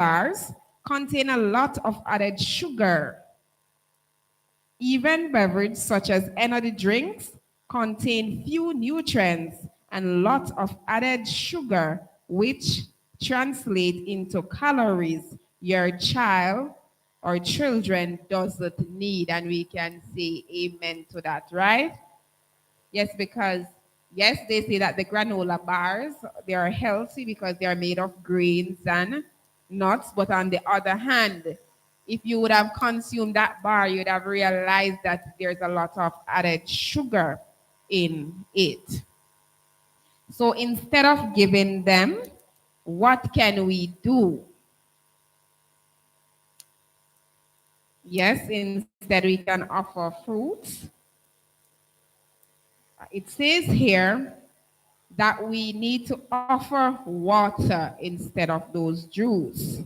bars contain a lot of added sugar. Even beverages such as energy drinks contain few nutrients and lots of added sugar, which translate into calories your child or children doesn't need. And we can say amen to that, right? Yes, because yes, they say that the granola bars, they are healthy because they are made of grains and nuts. But on the other hand, if you would have consumed that bar, you would have realized that there's a lot of added sugar in it. So instead of giving them, what can we do? Yes, instead we can offer fruits. It says here that we need to offer water instead of those juice.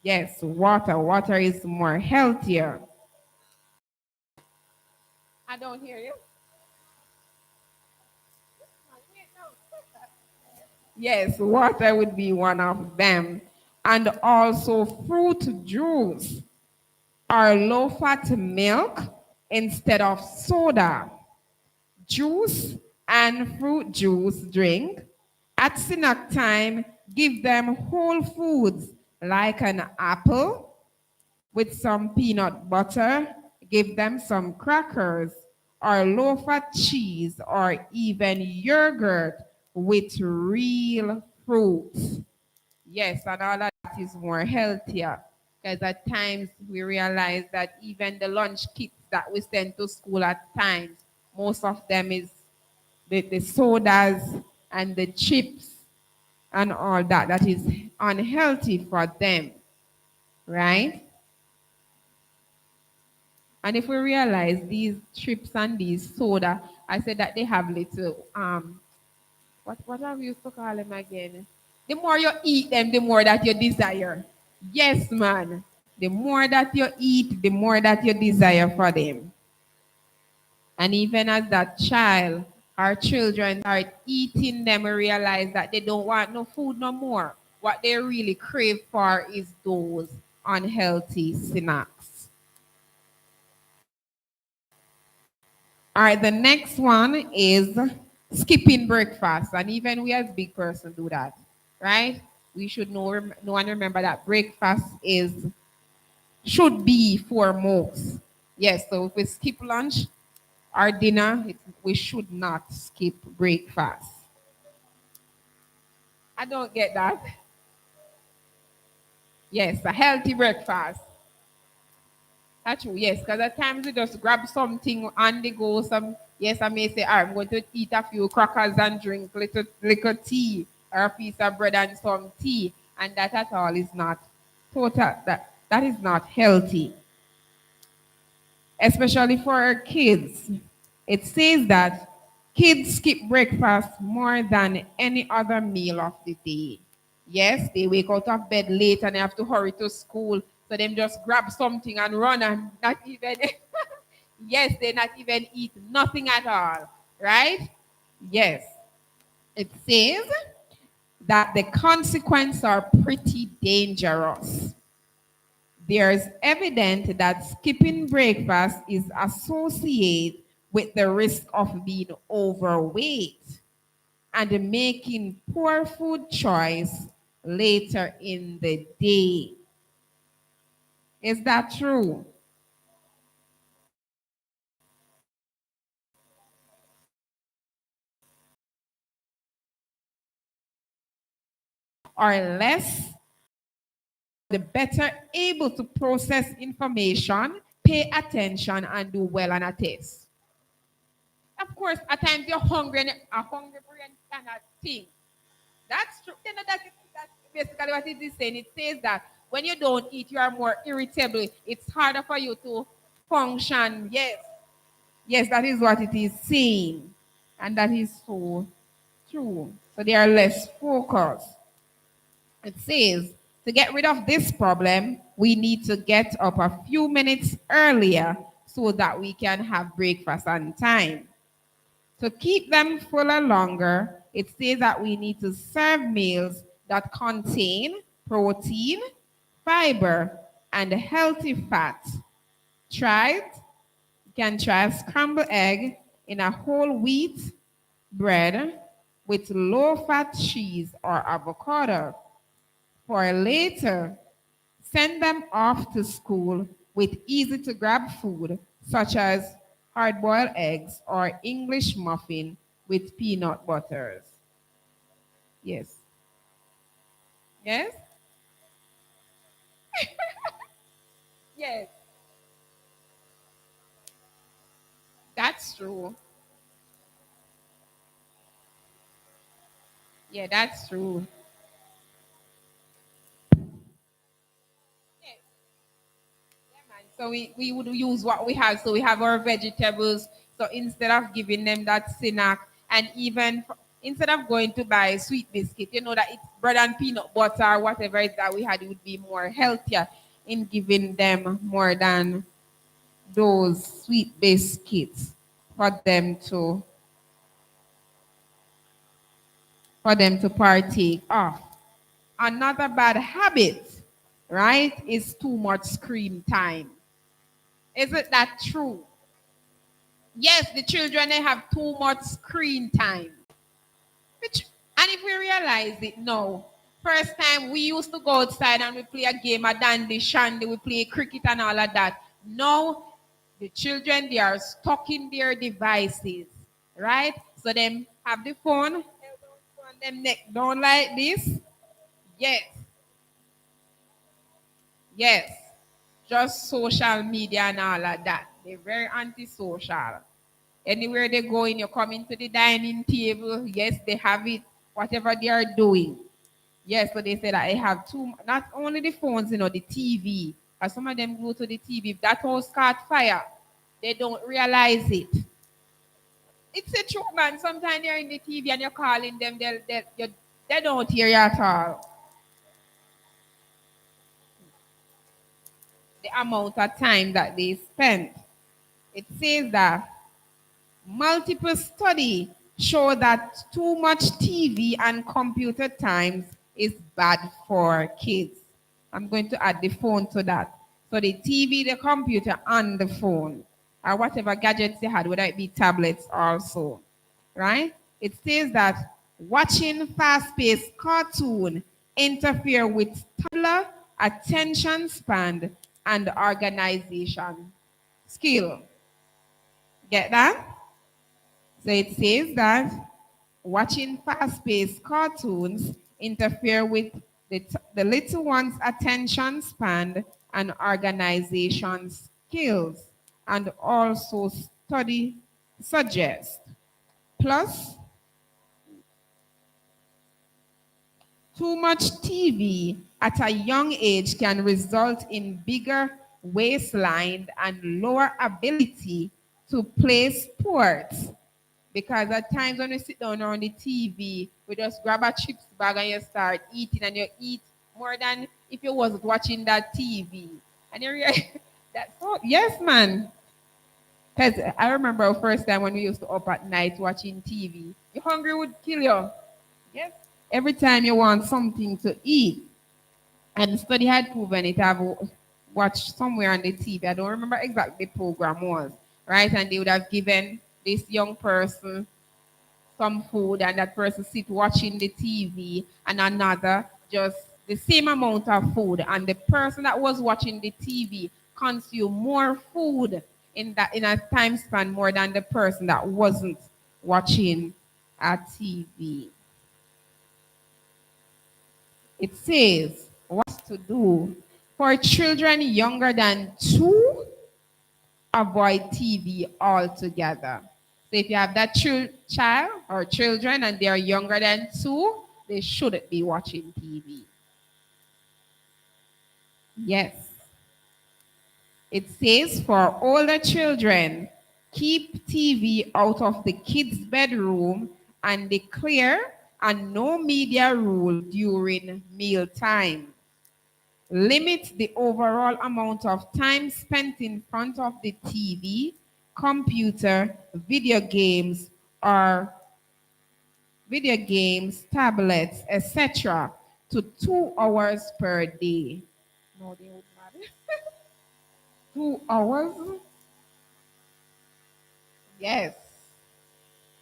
Yes, water. Water is more healthier. I don't hear you. Yes, water would be one of them. And also fruit juice or low-fat milk instead of soda. Juice and fruit juice drink. At snack time, give them whole foods like an apple with some peanut butter, give them some crackers or low-fat cheese or even yogurt with real fruits. Yes, and all of that is more healthier because at times we realize that even the lunch kits that we send to school at times, most of them is the sodas and the chips and all that that is unhealthy for them, right? And if we realize these chips and these soda, I said that they have little what are we used to call them again? The more you eat them, the more that you desire. Yes, man. The more that you eat, the more that you desire for them. And even as that child, our children start eating them, we realize that they don't want no food no more. What they really crave for is those unhealthy snacks. All right, the next one is skipping breakfast. And even we as big person do that, right? We should know and remember that breakfast should be foremost. Yes, so if we skip lunch or dinner, we should not skip breakfast. I don't get that. Yes, a healthy breakfast. That's true, yes, because at times we just grab something on the go. Yes, I may say, all right, I'm going to eat a few crackers and drink little tea or a piece of bread and some tea. And that at all is not that is not healthy, especially for our kids. It says that kids skip breakfast more than any other meal of the day. Yes, they wake out of bed late and they have to hurry to school. So them just grab something and run and not even, yes, they not even eat nothing at all. Right? Yes. It says that the consequences are pretty dangerous. There's evidence that skipping breakfast is associated with the risk of being overweight and making poor food choice later in the day. Is that true? Or less, the better able to process information, pay attention, and do well on a test. Of course, at times you're hungry and a hungry brain cannot think. That's true. You know, that's basically what it is saying. It says that when you don't eat, you are more irritable. It's harder for you to function. Yes. Yes, that is what it is saying. And that is so true. So they are less focused. It says, to get rid of this problem, we need to get up a few minutes earlier so that we can have breakfast on time. To keep them fuller longer, it says that we need to serve meals that contain protein, fiber, and healthy fat. Try it. You can try a scrambled egg in a whole wheat bread with low-fat cheese or avocado. For later, send them off to school with easy-to-grab food such as hard-boiled eggs or English muffin with peanut butters. Yes. Yes? Yes. That's true. Yeah, that's true. Yes. Yeah, man. So we would use what we have. So we have our vegetables. So instead of giving them that snack, and even instead of going to buy sweet biscuit, you know that it's bread and peanut butter, whatever it that we had, it would be more healthier in giving them more than those sweet biscuits for them to partake of. Another bad habit, right, is too much screen time. Isn't that true? Yes, the children they have too much screen time. Which, and if we realize it now, first time we used to go outside and we play a game of dandy shandy, we play cricket and all of that. Now the children they are stuck in their devices, right? So them have the phone, held on them neck down like this. Yes, yes. Just social media and all of that. They're very antisocial. Anywhere they go in, you come into the dining table. Yes, they have it. Whatever they are doing. Yes, so they say that I have two, not only the phones, the TV. As some of them go to the TV. If that house caught fire, they don't realize it. It's a truth, man. Sometimes they're in the TV and you're calling them, they don't hear you at all. The amount of time that they spend. It says that multiple studies show that too much TV and computer times is bad for kids. I'm going to add the phone to that. So the TV, the computer, and the phone, or whatever gadgets they had, whether it be tablets also, right? It says that watching fast-paced cartoon interfere with toddler attention span and organization skill. Get that? So it says that watching fast-paced cartoons interfere with the little one's attention span and organization skills, and also study suggests. Plus, too much TV at a young age can result in bigger waistline and lower ability to play sports. Because at times when we sit down on the TV, we just grab a chips bag and you start eating, and you eat more than if you wasn't watching that TV. And you realize that's so, yes, man. Because I remember the first time when we used to up at night watching TV. Your hungry would kill you. Yes. Every time you want something to eat. And the study had proven it. I've watched somewhere on the TV. I don't remember exactly the program was. Right? And they would have given this young person some food, and that person sit watching the TV, and another just the same amount of food, and the person that was watching the TV consumed more food in a time span more than the person that wasn't watching a TV. It says what to do for children younger than 2. Avoid TV altogether. So if you have that child or children and they are younger than 2, they shouldn't be watching TV. Yes. It says for older children, keep TV out of the kids' bedroom and declare a no media rule during mealtime. Limit the overall amount of time spent in front of the TV, computer, or video games, tablets, etc. to 2 hours per day. No, they would not. 2 hours? Yes.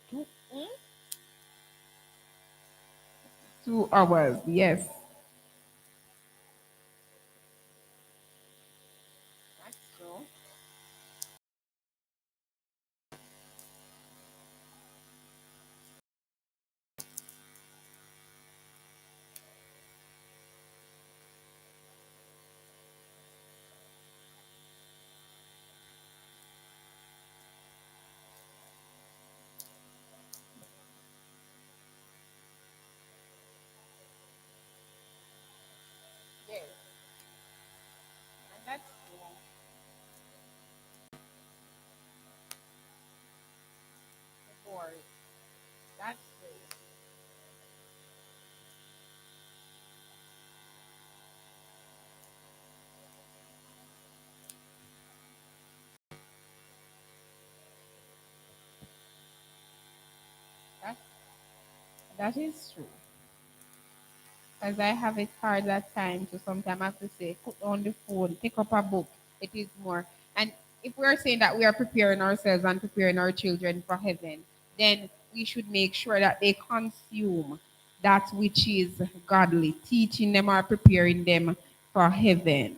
Two, 2 hours, yes. That's true. Yes. And that's true. Bored. That's true. That, that is true. Because I have it hard at times, so sometimes I have to say, put on the phone, pick up a book. It is more. And if we are saying that we are preparing ourselves and preparing our children for heaven, then we should make sure that they consume that which is godly, teaching them or preparing them for heaven.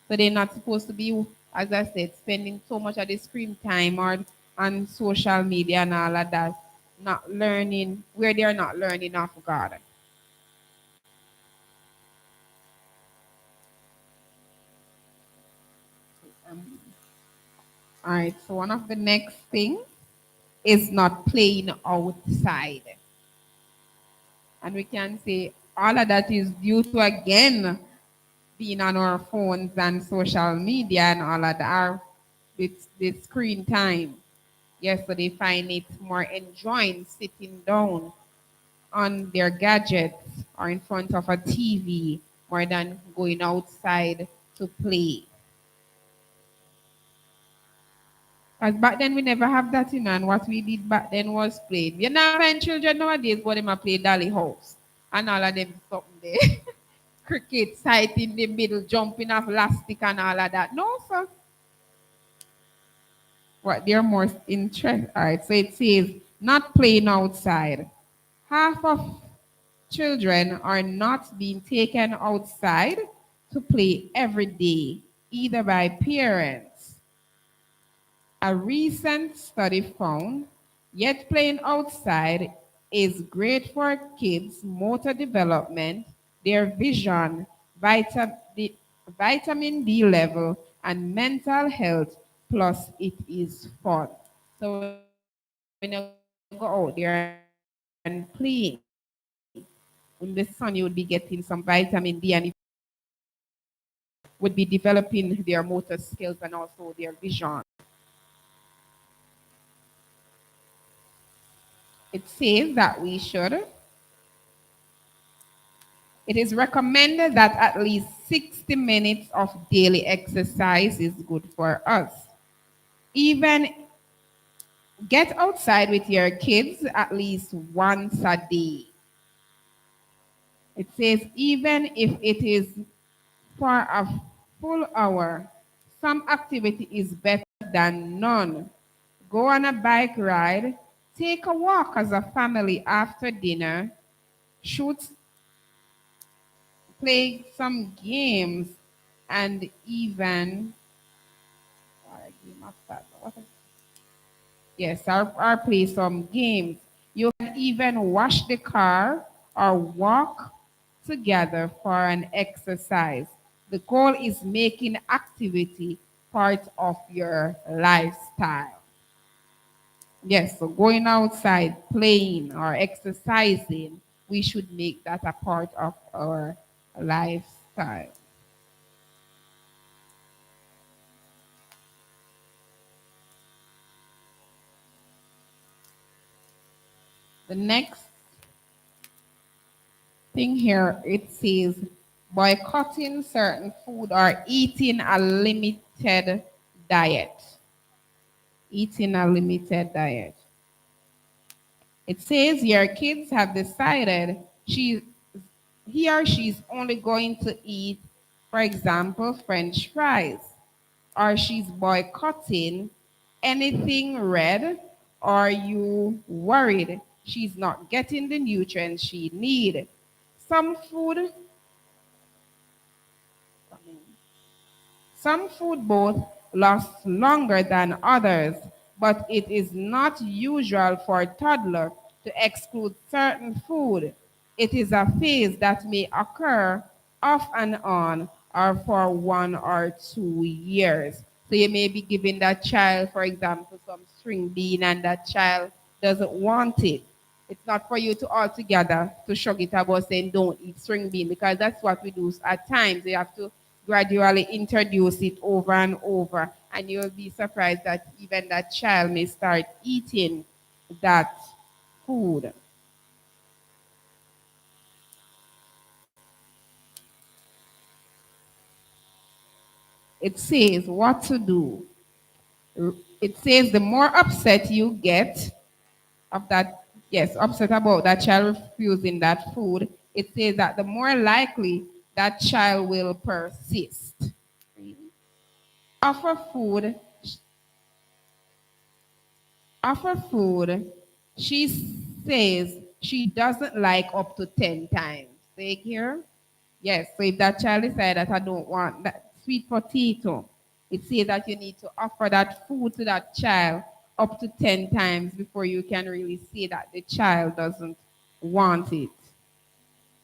So they're not supposed to be, as I said, spending so much of the screen time or on social media and all of that, not learning where they are not learning of God. Um, All right, so one of the next thing is not playing outside. And we can say all of that is due to, again, being on our phones and social media and all of that, the screen time. Yes, so they find it more enjoying sitting down on their gadgets or in front of a TV more than going outside to play. Because back then we never have that in, and what we did back then was play. You know, find children nowadays go them a play dolly house and all of them something there. Cricket, sight in the middle, jumping off elastic and all of that. No, sir. What they're more interested. All right, so it says not playing outside. Half of children are not being taken outside to play every day, either by parents. A recent study found yet playing outside is great for kids' motor development, their vision, vitamin D level, and mental health, plus it is fun. So when you go out there and play, in the sun you would be getting some vitamin D, and if you play outside, would be developing their motor skills and also their vision. It says that it is recommended that at least 60 minutes of daily exercise is good for us. Even get outside with your kids at least once a day. It says even if it is for a full hour, some activity is better than none. Go on a bike ride, take a walk as a family after dinner, shoot, play some games, and even yes, or play some games. You can even wash the car or walk together for an exercise. The goal is making activity part of your lifestyle. Yes, so going outside, playing or exercising, we should make that a part of our lifestyle. The next thing here, it says boycotting certain food or eating a limited diet. Eating a limited diet. It says your kids have decided he or she's only going to eat, for example, French fries, or she's boycotting anything red, or are you worried she's not getting the nutrients she need? Some food Some food both last longer than others, but it is not usual for a toddler to exclude certain food. It is a phase that may occur off and on or for 1 or 2 years. So you may be giving that child, for example, some string bean and that child doesn't want it. It's not for you to altogether to shrug it about saying don't eat string bean because that's what we do at times. You have to gradually introduce it over and over, and you'll be surprised that even that child may start eating that food. It says what to do. It says the more upset you get of that, yes, upset about that child refusing that food, it says that the more likely that child will persist. Offer food, offer food. She says she doesn't like up to 10 times. Take here. Yes, so if that child decides that I don't want that sweet potato, it says that you need to offer that food to that child up to 10 times before you can really say that the child doesn't want it.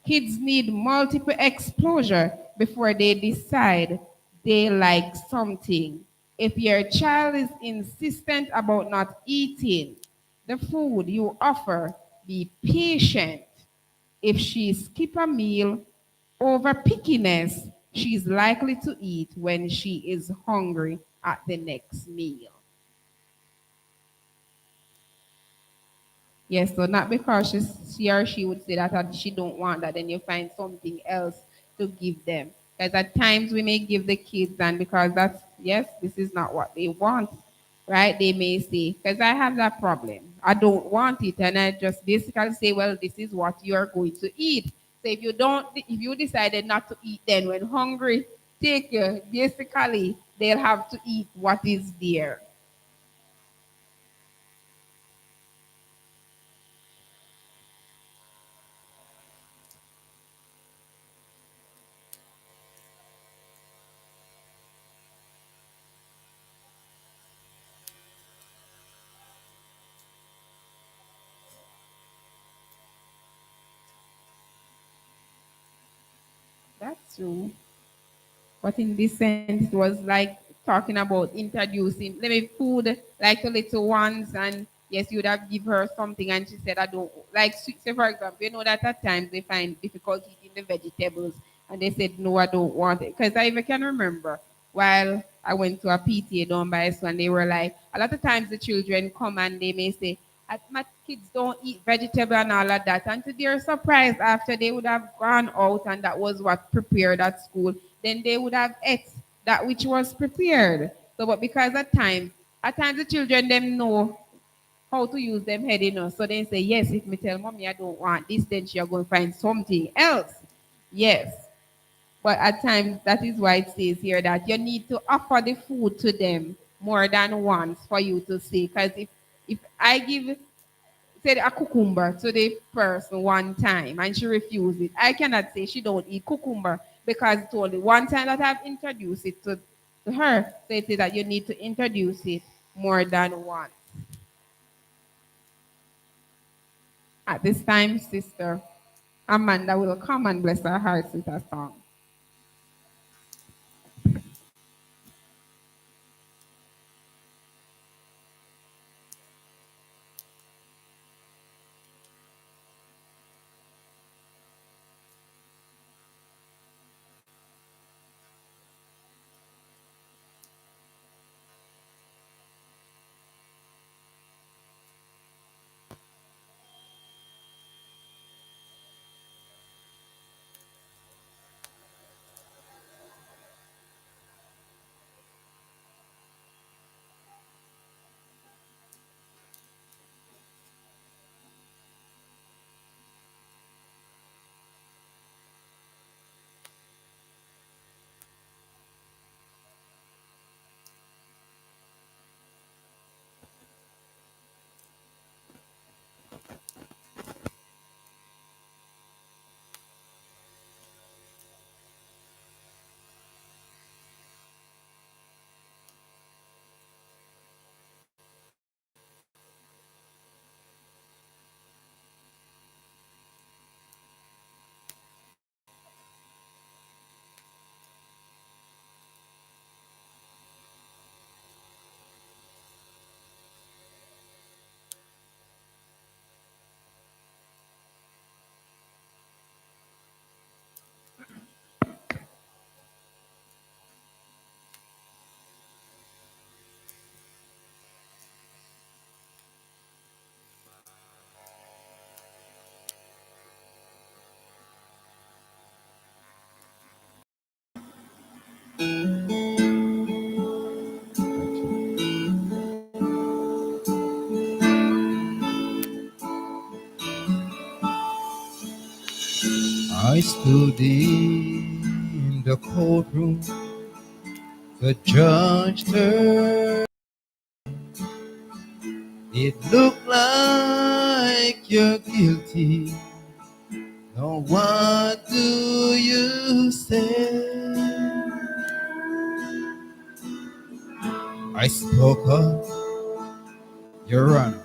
Kids need multiple exposure before they decide they like something. If your child is insistent about not eating the food you offer, be patient. If she skip a meal over pickiness, she's likely to eat when she is hungry at the next meal. Yes, so not because she or she would say that she don't want that, then you find something else to give them. Because at times we may give the kids, and because that's, yes, this is not what they want, right? They may say, because I have that problem. I don't want it. And I just basically say, well, this is what you're going to eat. So if you decided not to eat then when hungry, take you, basically, they'll have to eat what is there. That's true. But in this sense, it was like talking about introducing maybe food like the little ones, and yes, you would have give her something, and she said, "I don't like sweet." Say, for example, you know that at times they find difficulty eating the vegetables, and they said, "No, I don't want it." Because I even can remember while I went to a PTA down by us, and they were like, a lot of times the children come and they may say, my kids don't eat vegetable and all of that. And to their surprise, after they would have gone out and that was what prepared at school, then they would have ate that which was prepared. So, but because at times the children them know how to use them head, So they say, yes, if me tell mommy I don't want this, then she are going to find something else. Yes. But at times, that is why it says here that you need to offer the food to them more than once for you to see. Because if I give said a cucumber to the person one time and she refused it, I cannot say she don't eat cucumber because it's only one time that I've introduced it to her. So it says that you need to introduce it more than once. At this time, Sister Amanda will come and bless our hearts with a song. I stood in the courtroom, the judge turned. It looked like you're guilty. Now what do you say? I spoke up, Your Honor.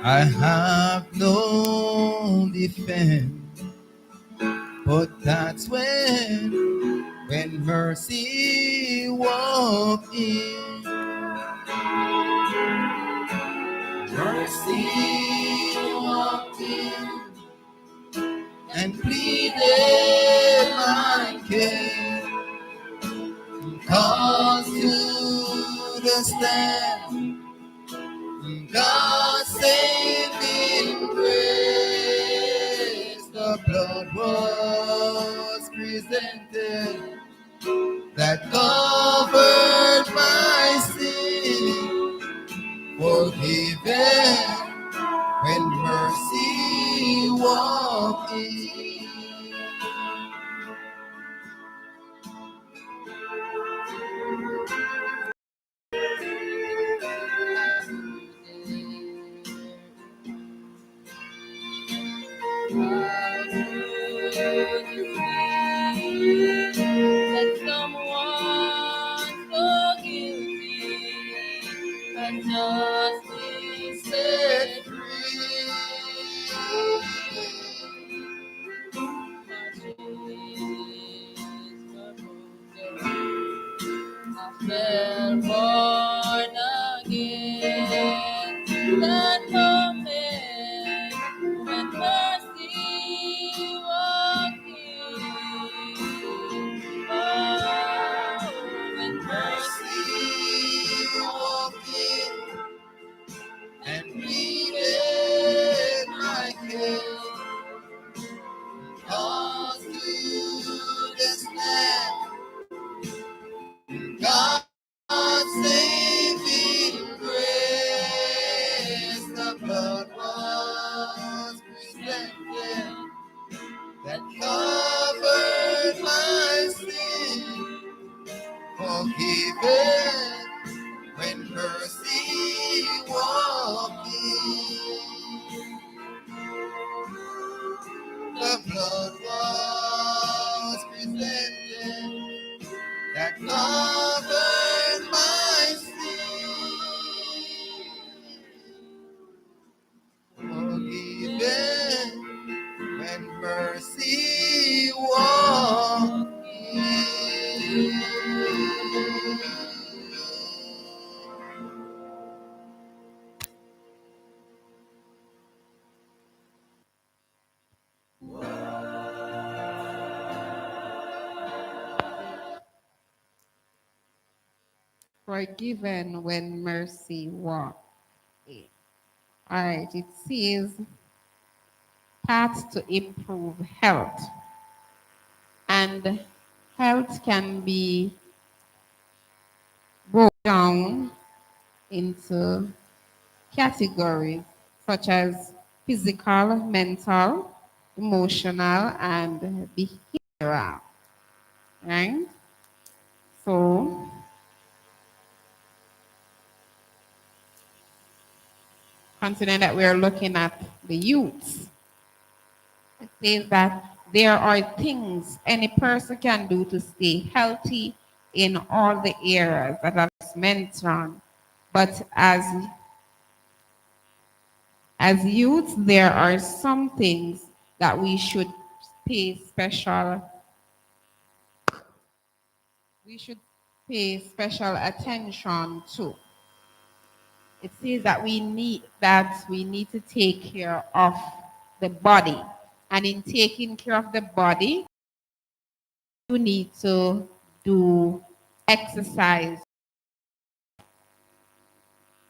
I have no defense, but that's when mercy walked in. Mercy walked in and pleaded my case. Cause to the stand, God saving grace. The blood was presented that covered my sin, forgiven when mercy walked in. That someone so guilty and justly set free. I fell born again. That moment when mercy walked in. Oh, when mercy walked in and pleaded my case. Cause to this land, God's saving grace. The blood was presented that covered my sin, forgiven when mercy walked in. The blood was presented that covered my sin, forgiven when mercy walked in. Forgiven when mercy walked in. All right, it says paths to improve health. And health can be broken down into categories such as physical, mental, emotional, and behavioral. Right? So, considering that we're looking at the youths, it says that there are things any person can do to stay healthy in all the areas that I just mentioned. But as youths, there are some things that we should pay special attention to. It says that we need to take care of the body. And in taking care of the body, you need to do exercise.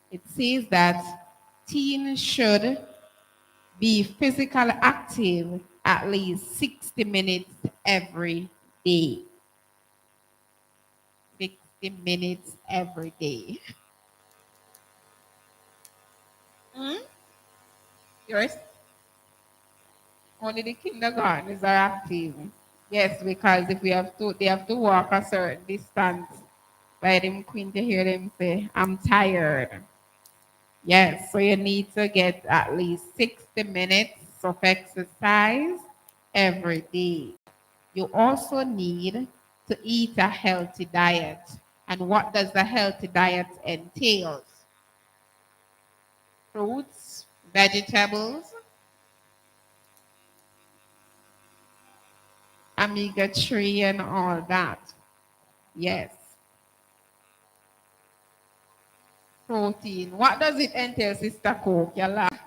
It says that teens should be physically active at least 60 minutes every day. 60 minutes every day. Hmm? Yours? Only the kindergartners are active. Yes, because if we have to, they have to walk a certain distance. By them queen to hear them say, I'm tired. Yes, so you need to get at least 60 minutes of exercise every day. You also need to eat a healthy diet. And what does a healthy diet entail? Fruits, vegetables, omega-3 and all that. Yes. Protein. What does it entail, Sister Coke? You laugh.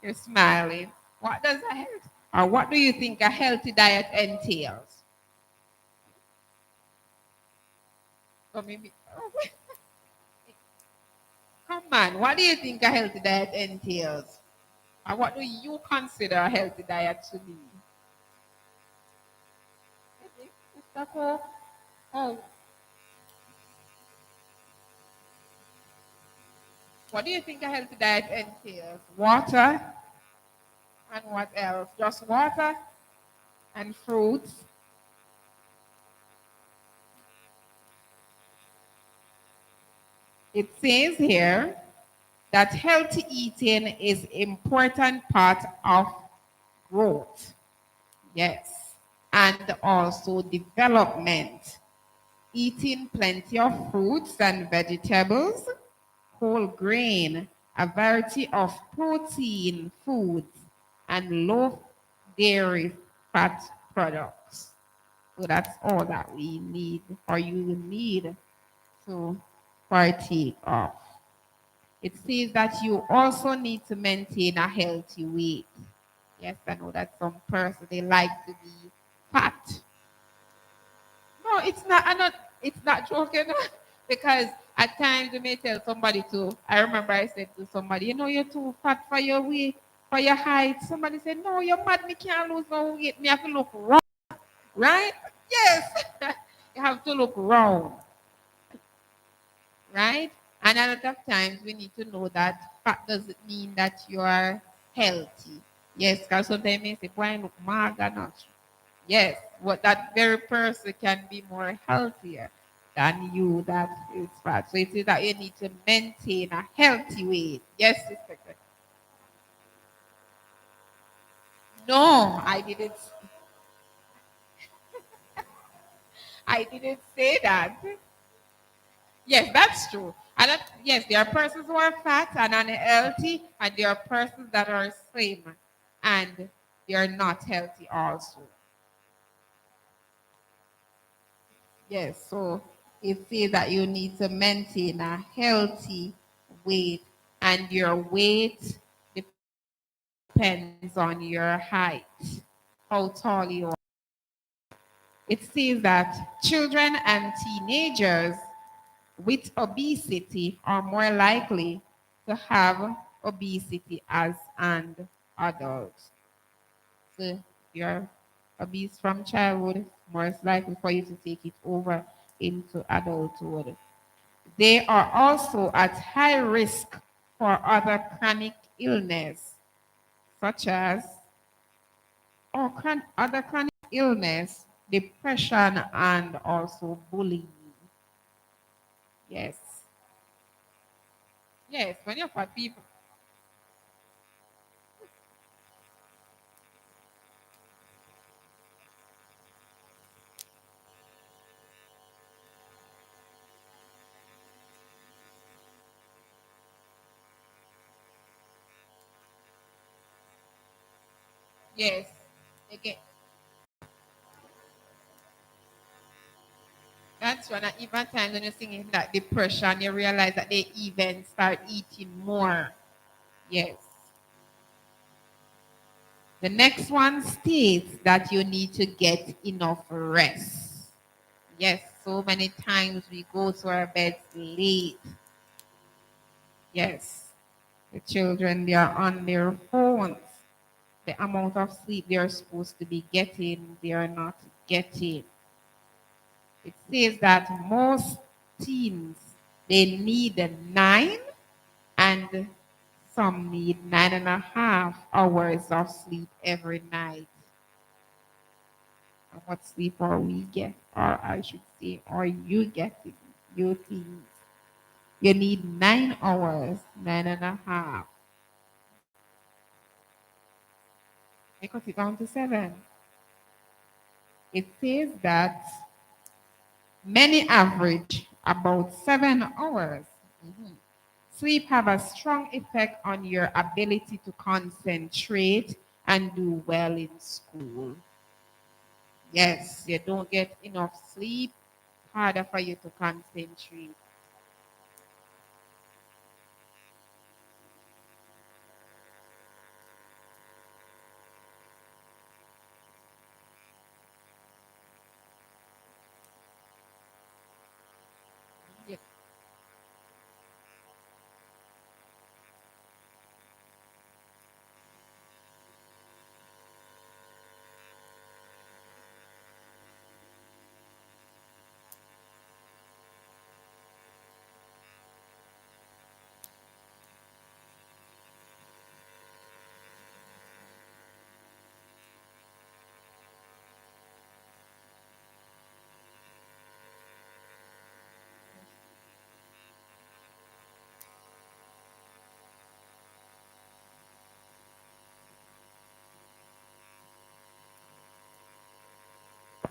You're smiling. What does a health, or what do you think a healthy diet entails? Or maybe, come on, what do you think a healthy diet entails? Or what do you consider a healthy diet to be? Sister Coke? Oh, what do you think a healthy diet entails? Water and what else? Just water and fruits. It says here that healthy eating is important part of growth. Yes. And also development. Eating plenty of fruits and vegetables, whole grain, a variety of protein foods, and low dairy fat products. So that's all that we need, or you need to partake of. It says that you also need to maintain a healthy weight. Yes, I know that some person they like to be fat. No, it's not. I'm not. It's not joking because at times you may tell somebody to. I remember I said to somebody, you know, you're too fat for your weight, for your height. Somebody said, no, you're mad. Me can't lose no weight. Me have to look round, right? Yes, you have to look round, right? And a lot of times we need to know that fat doesn't mean that you are healthy. Yes, because sometimes they say, boy, I look mager, not. Yes, what that very person can be more healthier than you that is fat. So it is that you need to maintain a healthy weight. Yes, Sister. Grace. No, I didn't say that. Yes, that's true. And that, yes, there are persons who are fat and unhealthy, and there are persons that are slim and they are not healthy also. Yes, so it says that you need to maintain a healthy weight, and your weight depends on your height, how tall you are. It says that children and teenagers with obesity are more likely to have obesity as an adult. So if you're obese from childhood, more likely for you to take it over into adulthood. They are also at high risk for other chronic illness, such as other chronic illness, depression, and also bullying. Yes. Yes, when you're fat people. Yes. Again, that's when even times when you're singing that depression, you realize that they even start eating more. Yes. The next one states that you need to get enough rest. Yes, so many times we go to our beds late. Yes, the children, they are on their phones. The amount of sleep they are supposed to be getting, they are not getting. It says that most teens, they need 9 and some need 9.5 hours of sleep every night. And what sleep are we get? Or I should say, are you getting? You teens. You need 9 hours, 9.5. I cut it down to 7. It says that many average about 7 hours. Mhm. Sleep have a strong effect on your ability to concentrate and do well in school. Yes, you don't get enough sleep, harder for you to concentrate. Yes.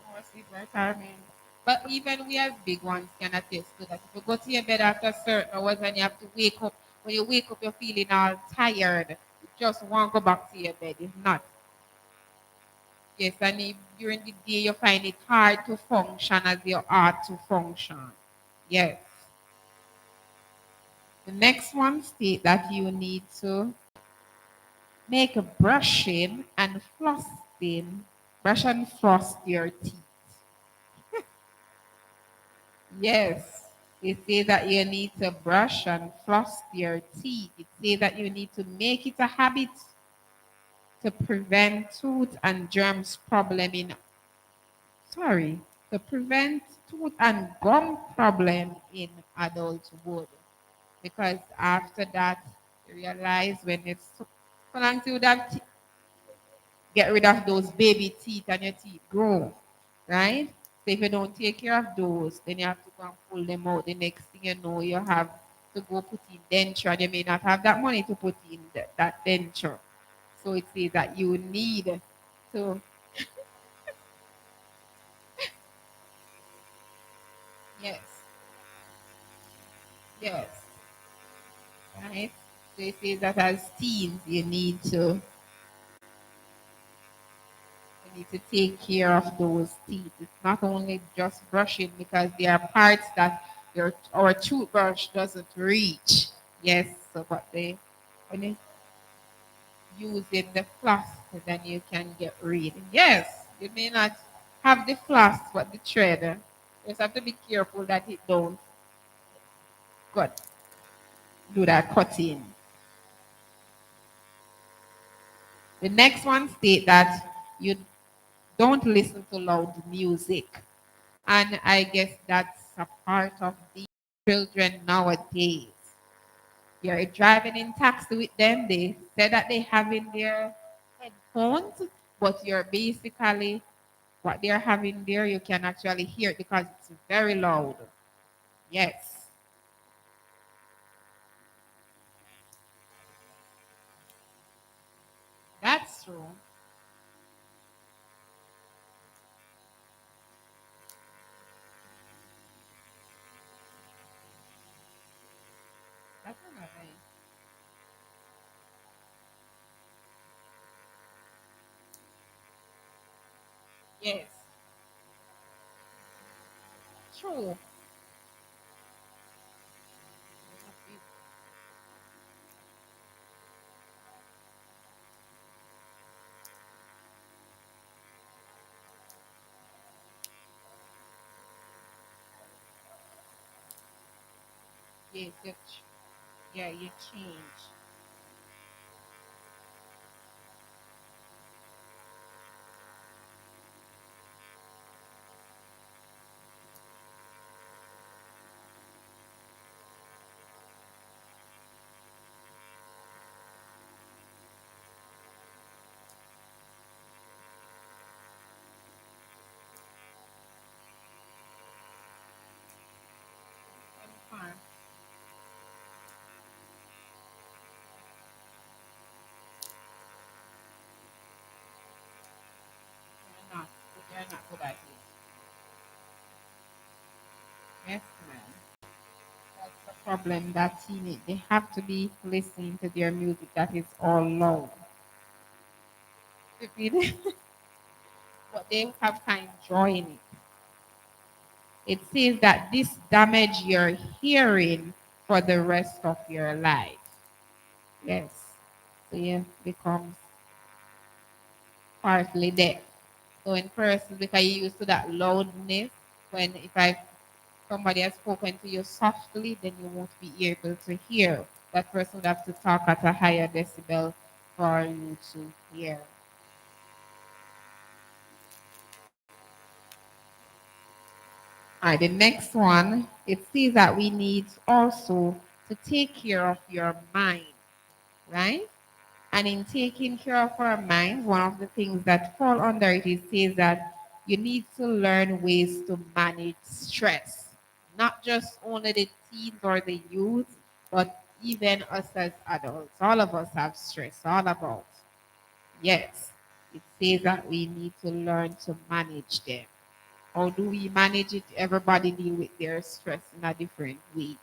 More sleep retirement. But even we as big ones can attest to that. If you go to your bed after certain hours and you have to wake up, when you wake up, you're feeling all tired. You just want to go back to your bed. If not, yes, and if during the day you find it hard to function as you ought to function. Yes. The next one state that you need to make a brushing and flossing, brush and floss your teeth. Yes. It says that you need to brush and floss your teeth. It says that you need to make it a habit to prevent tooth and germs problem in sorry, to prevent tooth and gum problem in adulthood. Because after that, you realize when it's so long to that get rid of those baby teeth and your teeth grow, right? So if you don't take care of those, then you have to go and pull them out. The next thing you know, you have to go put in denture, and you may not have that money to put in that denture. So it says that you need to, yes, yes, right? So it says that as teens, you need to take care of those teeth. It's not only just brushing because there are parts that our toothbrush doesn't reach. Yes, so but when you using the floss, then you can get rid. Yes, you may not have the floss, but the thread. You just have to be careful that it don't cut, do that cutting. The next one state that you don't listen to loud music. And I guess that's a part of the children nowadays. You're driving in taxi with them, they say that they have in their headphones, but you're basically what they're having there, you can actually hear it because it's very loud. Yes, that's true. Definitely. Yes, true. Yes, yeah, you change. not good at it. Yes, ma'am. That's the problem. That teenage, they have to be listening to their music that is all loud. But they have kind joy in it. It says that this damage your hearing for the rest of your life. Yes. So you become partly deaf. So in person, because you used to that loudness, when if I somebody has spoken to you softly, then you won't be able to hear. That person would have to talk at a higher decibel for you to hear. All right, the next one, it says that we need also to take care of your mind, right? And in taking care of our mind, one of the things that fall under it, it says that you need to learn ways to manage stress. Not just only the teens or the youth, but even us as adults. All of us have stress, all about. Yes, it says that we need to learn to manage them. How do we manage it? Everybody deal with their stress in a different way.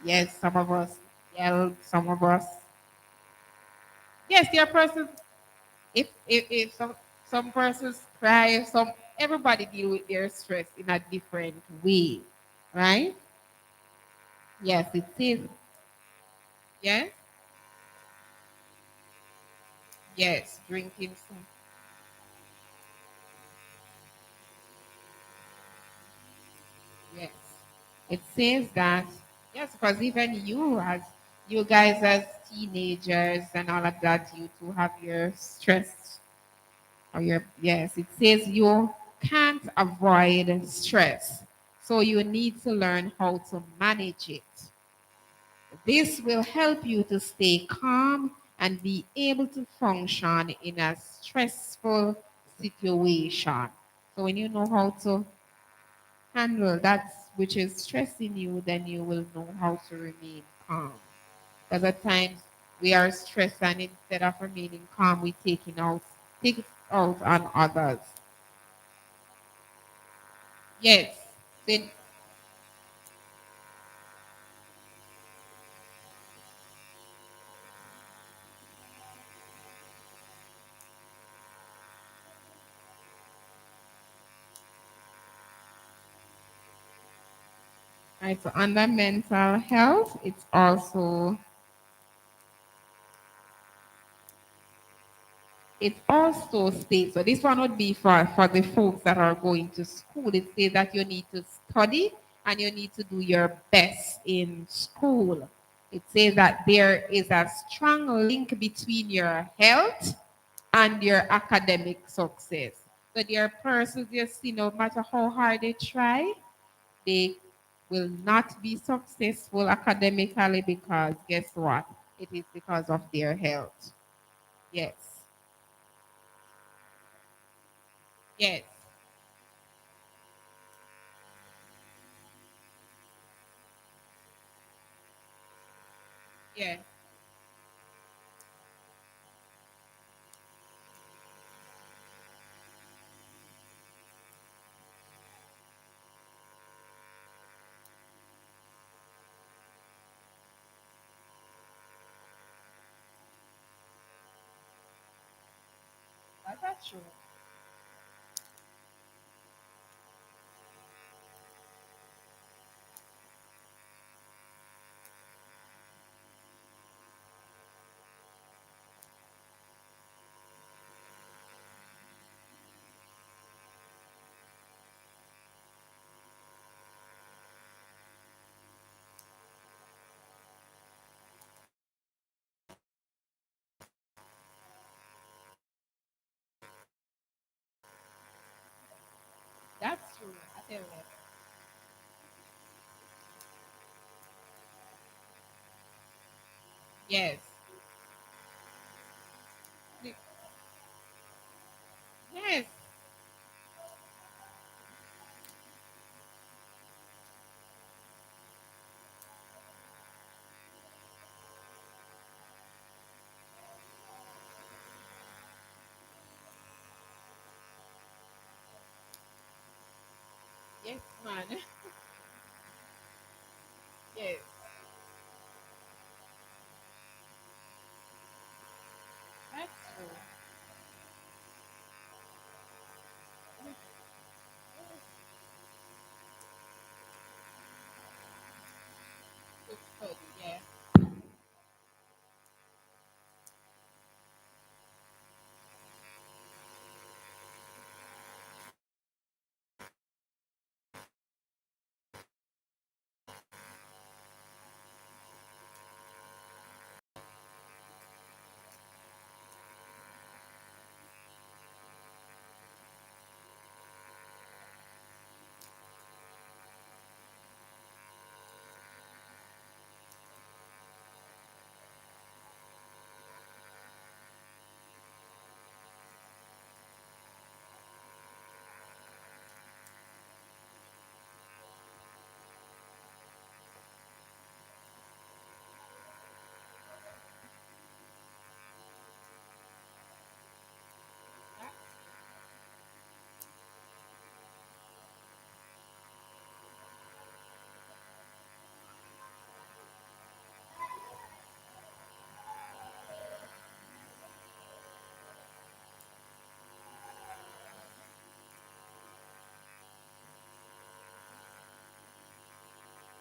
Yes, some of us yell, some of us. Yes, there are persons. If some persons cry, some everybody deal with their stress in a different way, right? Yes, it is. Yes, yes, drinking some. Yes, it says that. Yes, because even you guys as teenagers and all of that, you too have your stress or your yes. It says you can't avoid stress, so you need to learn how to manage it. This will help you to stay calm and be able to function in a stressful situation. So when you know how to handle that which is stressing you, then you will know how to remain calm. Because at times we are stressed and instead of remaining calm, we take it out on others. Yes. Then right, so under mental health, it's also it also states, so this one would be for the folks that are going to school. It says that you need to study and you need to do your best in school. It says that there is a strong link between your health and your academic success. So there are persons you see, no matter how hard they try, they will not be successful academically because guess what? It is because of their health. Yes. Yes. Yes. That's true. That's true. I tell you. Yes. Yes. Yes, man. Yes, that's true. To study, yeah.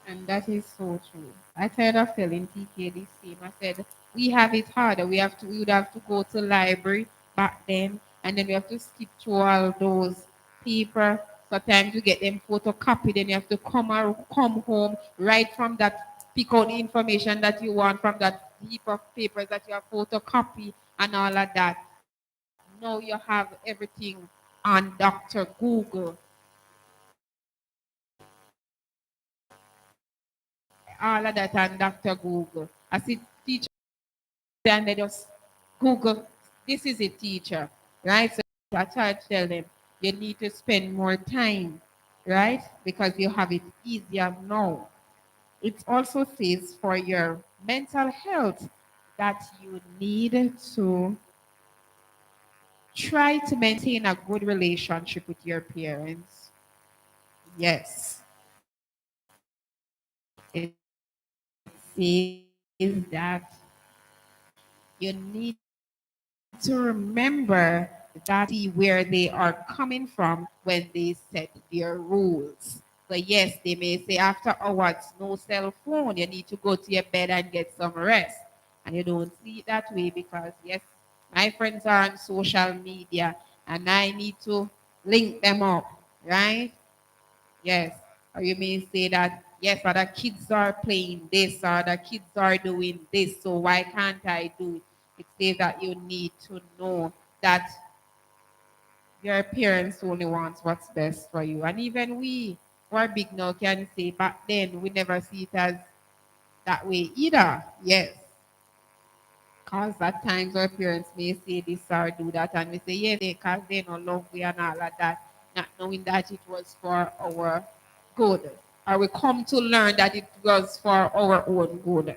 And that is so true. I told a fellow in TK the same. I said, we have it harder. We would have to go to library back then, and then we have to skip through all those paper. Sometimes you get them photocopied, then you have to come home, right from that, pick out the information that you want from that heap of papers that you have photocopy and all of that. Now you have everything on Dr. Google, all of that on Dr. Google. I see teachers and they just Google, this is a teacher, right? So I try to tell them you need to spend more time, right? Because you have it easier now. It also says for your mental health that you need to try to maintain a good relationship with your parents. Yes. It says that you need to remember that where they are coming from when they set their rules. So yes, they may say after hours, no cell phone, you need to go to your bed and get some rest. And you don't see it that way because yes, my friends are on social media and I need to link them up, right? Yes. Or you may say that, yes, other kids are playing this, or the kids are doing this, so why can't I do it? It says that you need to know that your parents only want what's best for you. And even we who are big now can say back then we never see it as that way either. Yes. Because at times our parents may say this or do that, and we say, yes, because they don't love we and all of that, not knowing that it was for our good. Or we come to learn that it was for our own good.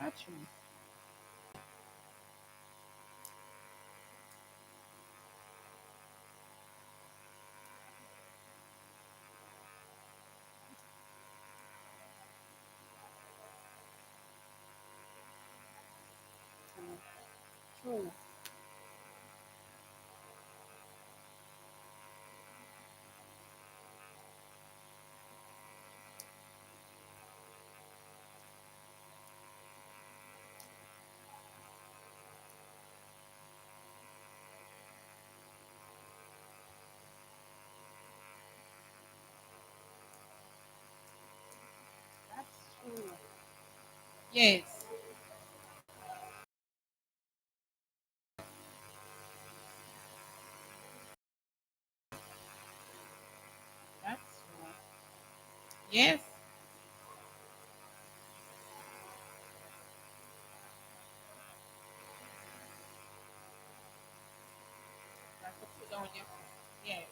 That's true. True. That's true. Yes. That's true. Yes. That's to put down your phone. Yes.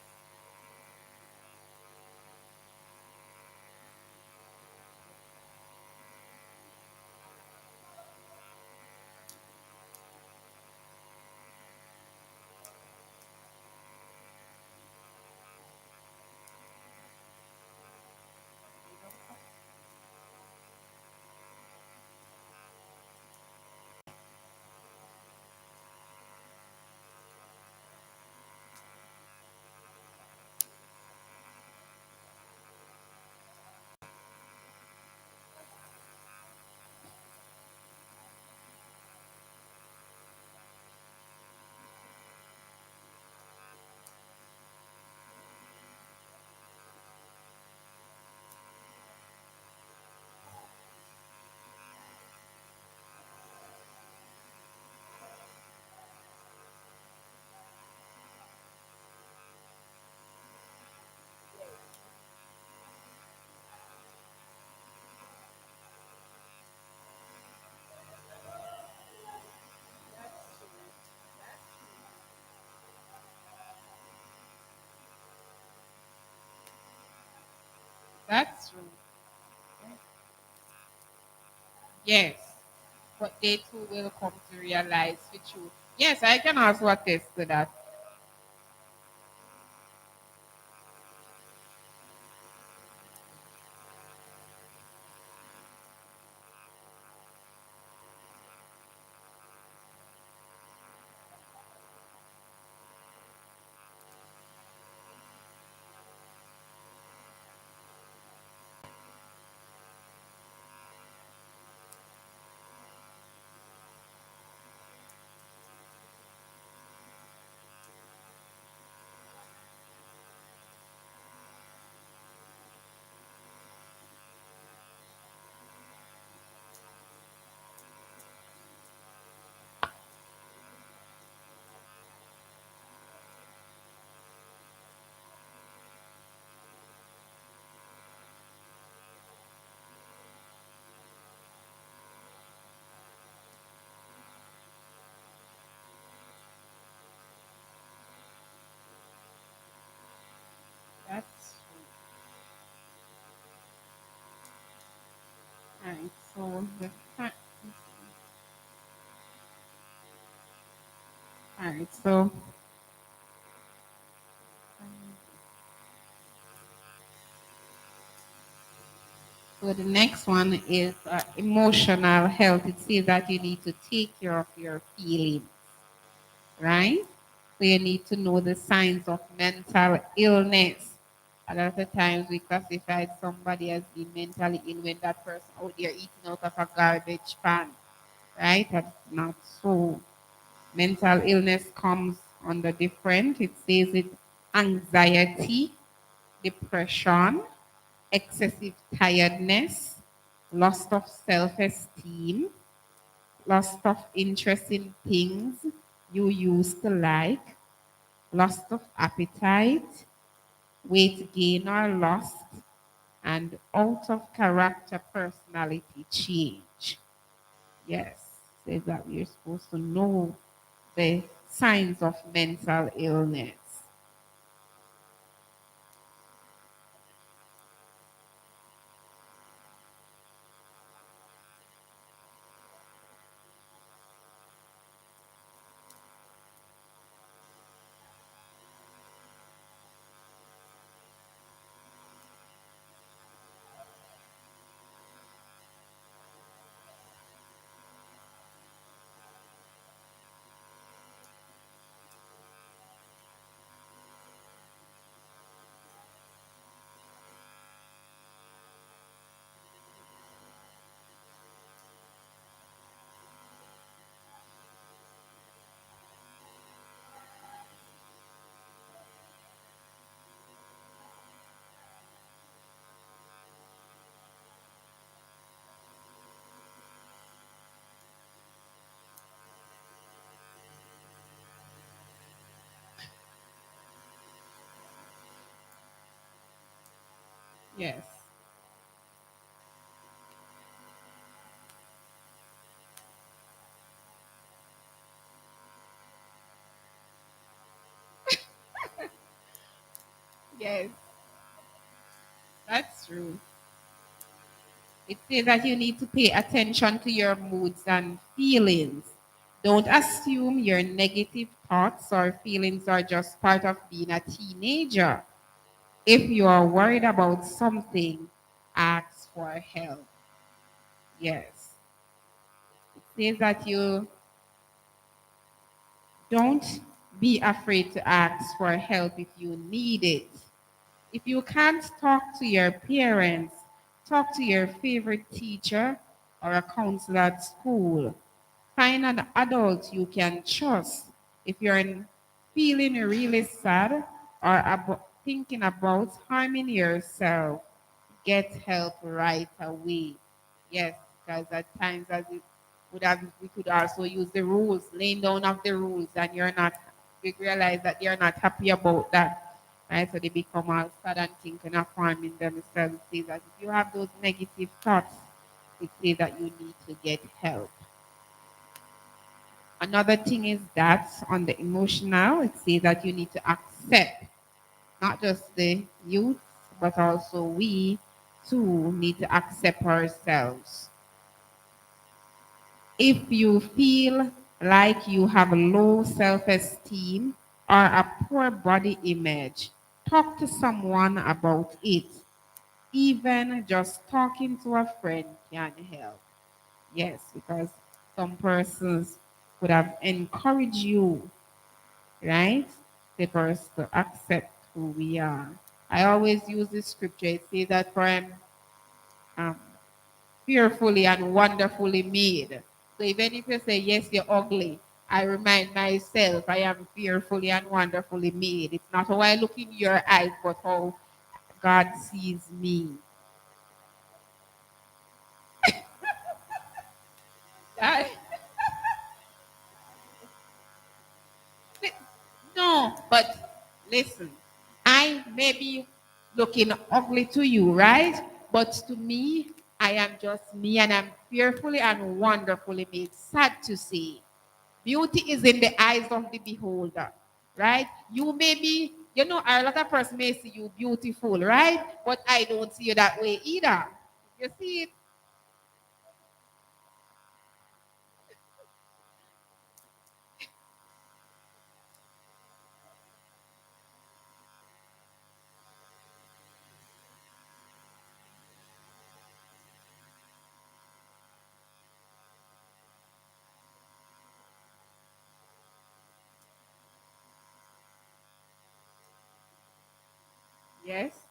That's true. Yes. But they too will come to realize the truth. Yes, I can also attest to that. That's true. Right. So the fact, all right. So the next one is emotional health. It says that you need to take care of your feelings, right? So you need to know the signs of mental illness. A lot of times we classify somebody as being mentally ill when that person out there eating out of a garbage pan, right? That's not so. Mental illness comes under different. It says it anxiety, depression, excessive tiredness, loss of self-esteem, loss of interest in things you used to like, loss of appetite, weight gain or loss, and out of character personality change. Yes, says that we're supposed to know the signs of mental illness. Yes, yes, that's true. It says that you need to pay attention to your moods and feelings. Don't assume your negative thoughts or feelings are just part of being a teenager. If you are worried about something, ask for help. Yes. It says that you don't be afraid to ask for help if you need it. If you can't talk to your parents, talk to your favorite teacher or a counselor at school. Find an adult you can trust. If you're feeling really sad or thinking about harming yourself, get help right away. Yes, because at times as it would have we could also use the rules, laying down of the rules, and you're not we realize that you're not happy about that. Right? So they become all sad and thinking of harming themselves. It says that if you have those negative thoughts, it says that you need to get help. Another thing is that on the emotional, it says that you need to accept not just the youth, but also we. too need to accept ourselves. If you feel like you have low self esteem or a poor body image, talk to someone about it. Even just talking to a friend can help. Yes, because some persons would have encouraged you, right? The first to accept who we are. I always use this scripture. It says that for um, fearfully and wonderfully made. So even if you say, yes, you're ugly, I remind myself I am fearfully and wonderfully made. It's not how I look in your eyes, but how God sees me. I- no, but listen, I may be looking ugly to you, right? But to me, I am just me and I'm fearfully and wonderfully made. Sad to say. Beauty is in the eyes of the beholder, right? You may be, a lot of person may see you beautiful, right? But I don't see you that way either. You see it? Yes.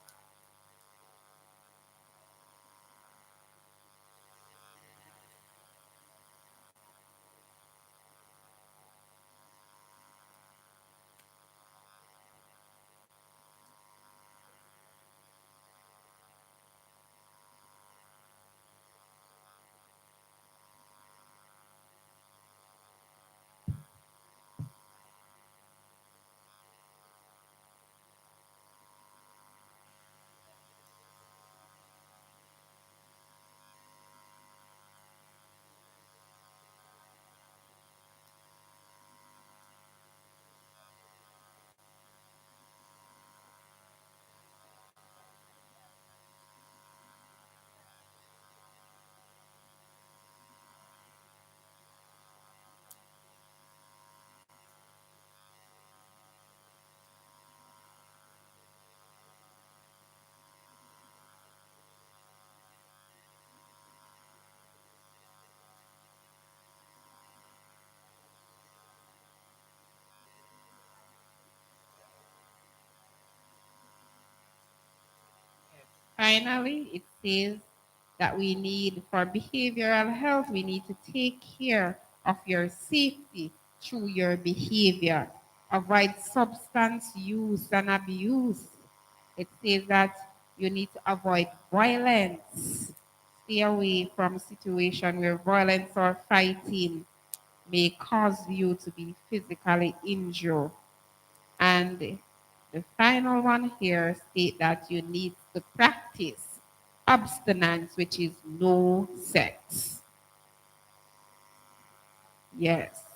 Finally, it says that we need, for behavioral health, we need to take care of your safety through your behavior. Avoid substance use and abuse. It says that you need to avoid violence. Stay away from situation where violence or fighting may cause you to be physically injured. And the final one here state that you need to practice abstinence, which is no sex. Yes.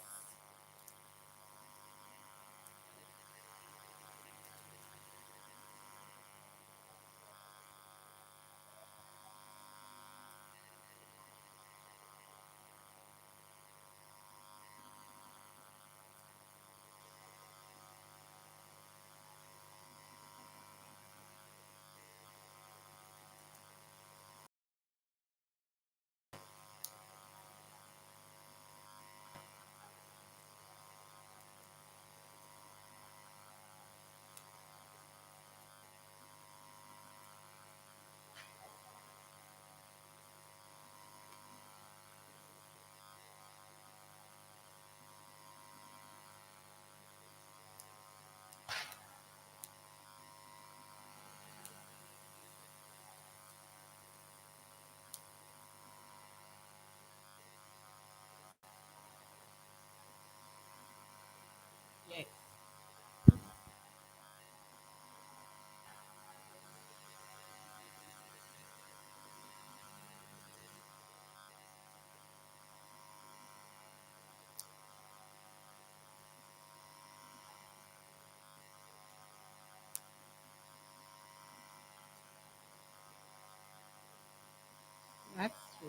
That's true.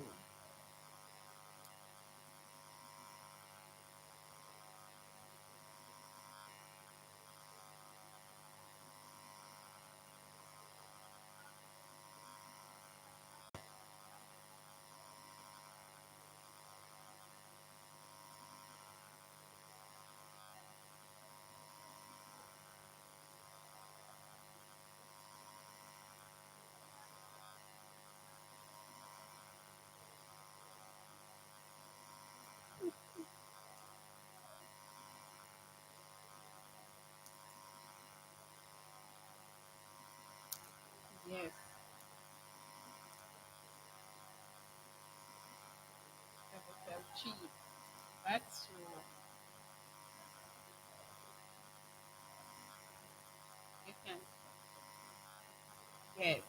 Yes. Never felt cheap. That's true. You can. Yes.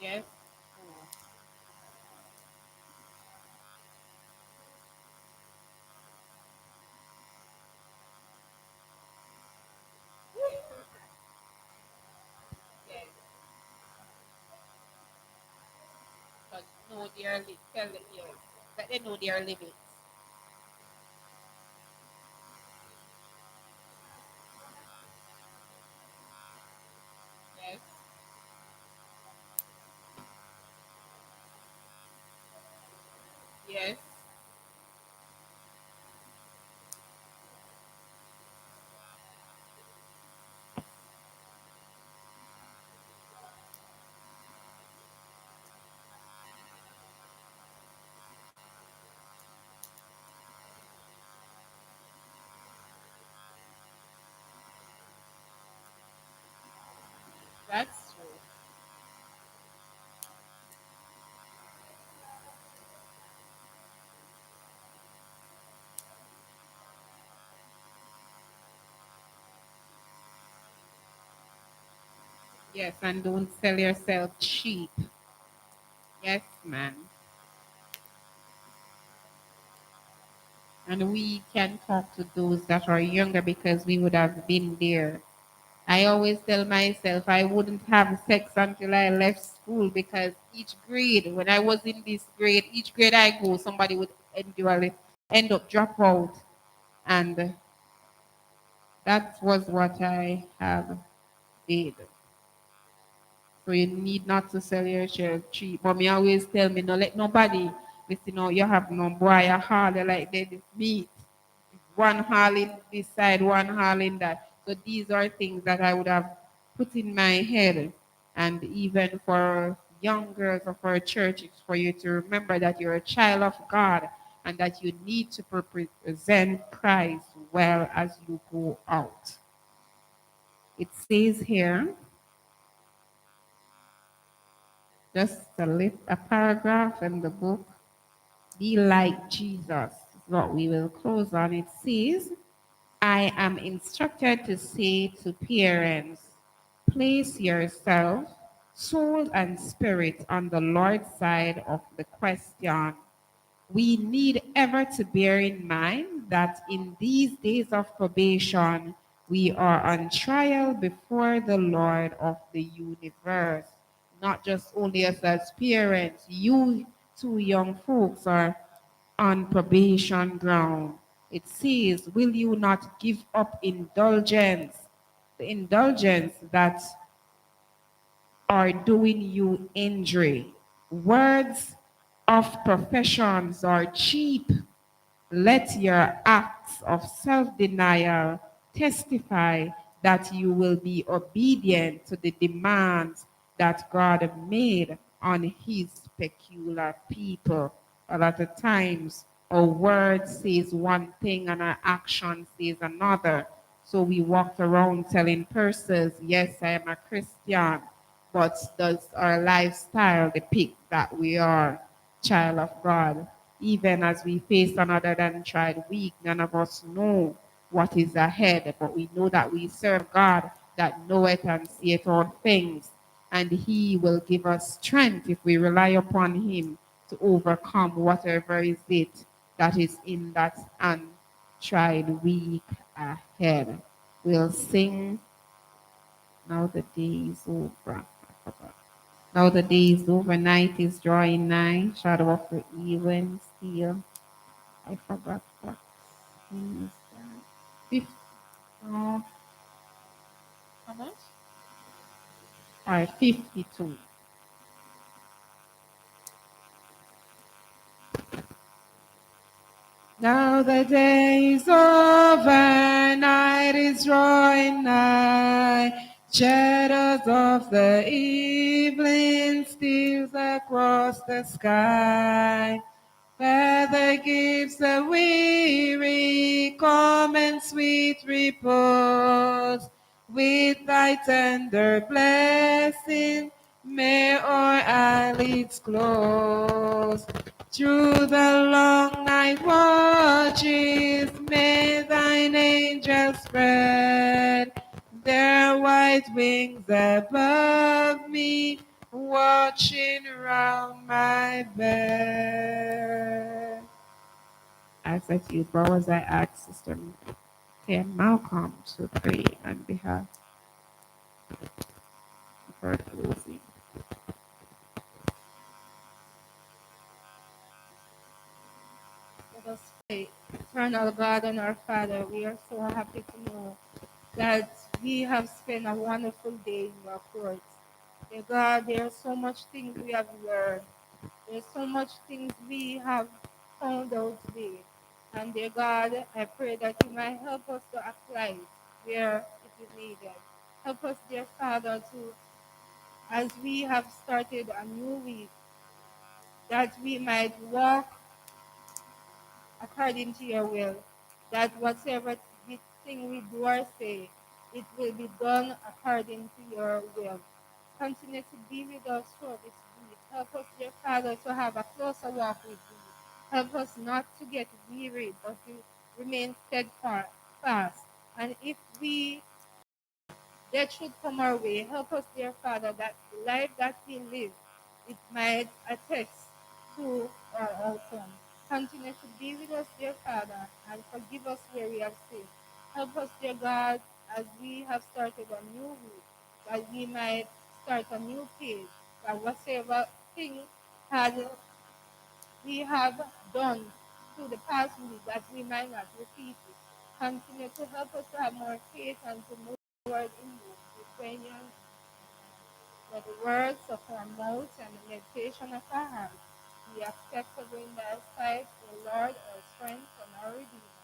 Yes. Oh. Yes. But know their tell them, yes. That they know their limits. Yes. Yes. That's true. Yes, and don't sell yourself cheap. Yes, man. And we can talk to those that are younger because we would have been there. I always tell myself I wouldn't have sex until I left school because each grade, when I was in this grade, each grade I go, somebody would eventually end up drop out. And that was what I have did. So you need not to sell your share cheap. But me always tell me, no let nobody, listen, no, you have no boy, a harder like they meat. One hall in this side, one hall in that. So these are things that I would have put in my head. And even for young girls or for churches, for you to remember that you're a child of God and that you need to represent Christ well as you go out. It says here, just a paragraph in the book, be like Jesus, is what we will close on. It says, I am instructed to say to parents, place yourself, soul and spirit on the Lord's side of the question. We need ever to bear in mind that in these days of probation, we are on trial before the Lord of the universe. Not just only us as parents, you two young folks are on probation ground. It says, will you not give up indulgence? The indulgence that are doing you injury. Words of professions are cheap. Let your acts of self denial testify that you will be obedient to the demands that God made on his peculiar people. A lot of times, our word says one thing and our action says another. So we walk around telling persons, yes, I am a Christian, but does our lifestyle depict that we are child of God? Even as we face another than tried week, none of us know what is ahead, but we know that we serve God that knoweth and seeth all things. and He will give us strength if we rely upon Him to overcome whatever is it that is in that untried week ahead. We'll sing Now the Day is Over. I forgot. Now the day is over, night is drawing nigh, shadow of the evening still. I forgot what is that. Fifth, oh, how much? All right, 52. Now the day is over, night is drawing nigh. Shadows of the evening steals across the sky. Father gives the weary calm and sweet repose. With thy tender blessing, may our eyelids close. Through the long night watches, may thine angels spread their white wings above me, watching around my bed. I said to you, brothers, I asked Sister Tim Malcolm to pray on behalf of her closing. Let us pray. Eternal God and our Father, we are so happy to know that we have spent a wonderful day in your courts. Dear God, there are so much things we have learned. There's so much things we have found out today. And dear God, I pray that you might help us to apply it where it is needed. Help us, dear Father, to, as we have started a new week, that we might walk according to your will, that whatever thing we do or say, it will be done according to your will. Continue to be with us throughout this week. Help us, dear Father, to have a closer walk with you. Help us not to get weary, but to remain steadfast. And if we that should come our way, help us, dear Father, that the life that we live, it might attest to our outcome. Continue to be with us, dear Father, and forgive us where we have sinned. Help us, dear God, as we have started a new week, that we might start a new page, that whatever thing had we have done through the past week, that we might not repeat it. Continue to help us to have more faith and to move forward in you. We pray in your name. Let the words of our mouths and the meditation of our hearts be acceptable in thy sight, O Lord, our strength and our Redeemer.